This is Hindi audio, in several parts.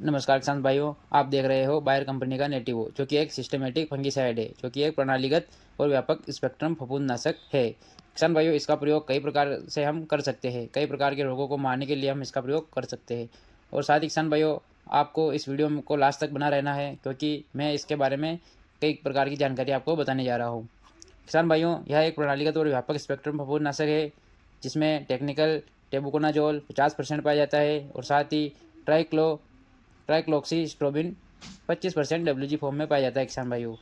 नमस्कार किसान भाइयों, आप देख रहे हो बायर कंपनी का नेटिवो, जो कि एक सिस्टमेटिक फंगिसाइड है, जो कि एक प्रणालीगत और व्यापक स्पेक्ट्रम फफूंदनाशक है। किसान भाइयों, इसका प्रयोग कई प्रकार से हम कर सकते हैं। कई प्रकार के रोगों को मारने के लिए हम इसका प्रयोग कर सकते हैं। और साथ ही किसान भाइयों, आपको इस वीडियो को लास्ट तक बना रहना है, क्योंकि मैं इसके बारे में कई प्रकार की जानकारी आपको बताने जा रहा हूँ। किसान भाइयों, यह एक प्रणालीगत और व्यापक स्पेक्ट्रम फफूंदनाशक है, जिसमें टेक्निकल टेबुकोनाजोल 50% पाया जाता है और साथ ही ट्राइक्लोक्सीस्ट्रोबिन 25% डब्ल्यूजी फॉर्म में पाया जाता है किसान भाइयों,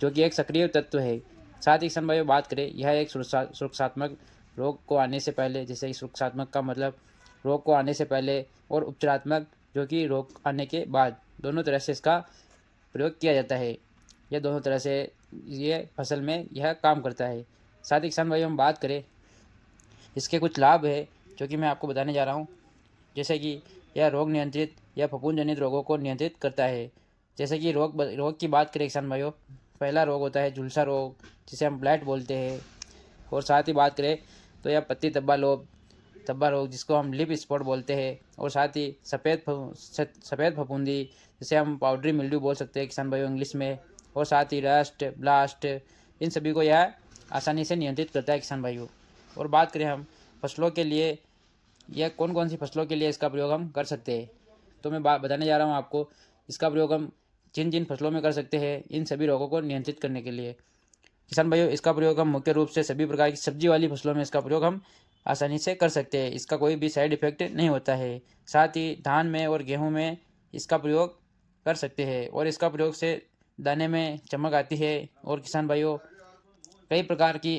जो कि एक सक्रिय तत्व है। साथ ही किसान भाइयों, बात करें, यह एक सुरक्षात्मक रोग को आने से पहले, जैसे कि सुरक्षात्मक का मतलब रोग को आने से पहले, और उपचारात्मक जो कि रोग आने के बाद, दोनों तरह से इसका प्रयोग किया जाता है। यह दोनों तरह से ये फसल में यह काम करता है। साथ ही किसान भाइयों, हम बात करें, इसके कुछ लाभ है जो कि मैं आपको बताने जा रहा हूँ। जैसे कि यह रोग नियंत्रित या फफूंद जनित रोगों को नियंत्रित करता है। जैसे कि रोग की बात करें किसान भाइयों, पहला रोग होता है झुलसा रोग, जिसे हम ब्लैट बोलते हैं। और साथ ही बात करें तो यह पत्ती धब्बा रोग, जिसको हम लिप स्पॉट बोलते हैं। और साथ ही सफ़ेद फफूंदी, जिसे हम पाउडरी मिल्ड्यू बोल सकते हैं किसान भाइयों इंग्लिश में। और साथ ही रस्ट ब्लास्ट, इन सभी को यह आसानी से नियंत्रित करता है किसान भाइयों। और बात करें हम फसलों के लिए, यह कौन कौन सी फसलों के लिए इसका प्रयोग हम कर सकते हैं, तो मैं बताने जा रहा हूँ आपको। इसका प्रयोग हम जिन जिन फसलों में कर सकते हैं, इन सभी रोगों को नियंत्रित करने के लिए। किसान भाइयों, इसका प्रयोग हम मुख्य रूप से सभी प्रकार की सब्जी वाली फसलों में इसका प्रयोग हम आसानी से कर सकते हैं। इसका कोई भी साइड इफेक्ट नहीं होता है। साथ ही धान में और गेहूँ में इसका प्रयोग कर सकते हैं, और इसका प्रयोग से दाने में चमक आती है। और किसान भाइयों, कई प्रकार की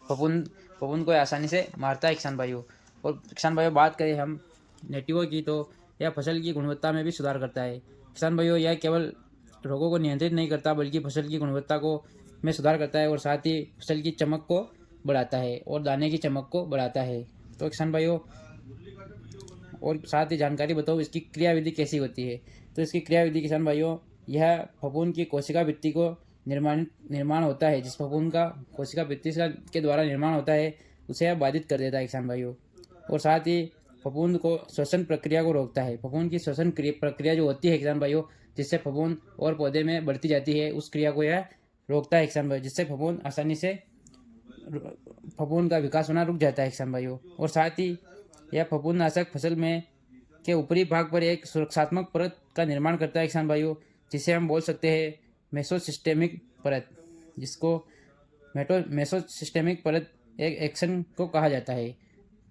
फफूंद फफूंद को आसानी से मारता है किसान भाइयों। और किसान भाइयों, बात करें हम नेटिवो की, तो यह फसल की गुणवत्ता में भी सुधार करता है किसान भाइयों। यह केवल रोगों को नियंत्रित नहीं करता, बल्कि फसल की गुणवत्ता को में सुधार करता है, और साथ ही फसल की चमक को बढ़ाता है और दाने की चमक को बढ़ाता है। तो किसान भाइयों, और साथ ही जानकारी बताओ, इसकी क्रियाविधि कैसी होती है। तो इसकी क्रियाविधि किसान भाइयों, यह फफूंद की कोशिका भित्ति को निर्माण होता है। जिस फफूंद का कोशिका भित्ति के द्वारा निर्माण होता है, उसे यह बाधित कर देता है किसान भाइयों। और साथ ही फफूंद को श्वसन प्रक्रिया को रोकता है। फफूंद की श्वसन प्रक्रिया जो होती है किसान भाइयों, जिससे फफूंद और पौधे में बढ़ती जाती है, उस क्रिया को यह रोकता है किसान भाइयों, जिससे फफूंद आसानी से फफूंद का विकास होना रुक जाता है किसान भाइयों। और साथ ही यह फफूंदनाशक फसल में के ऊपरी भाग पर एक सुरक्षात्मक परत का निर्माण करता है किसान भाइयों, जिसे हम बोल सकते हैं मेसोसिस्टेमिक परत, जिसको मेसोसिस्टेमिक परत एक एक्शन को कहा जाता है।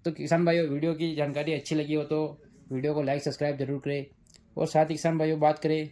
तो किसान भाइयों, वीडियो की जानकारी अच्छी लगी हो तो वीडियो को लाइक सब्सक्राइब जरूर करें। और साथ ही किसान भाइयों, बात करें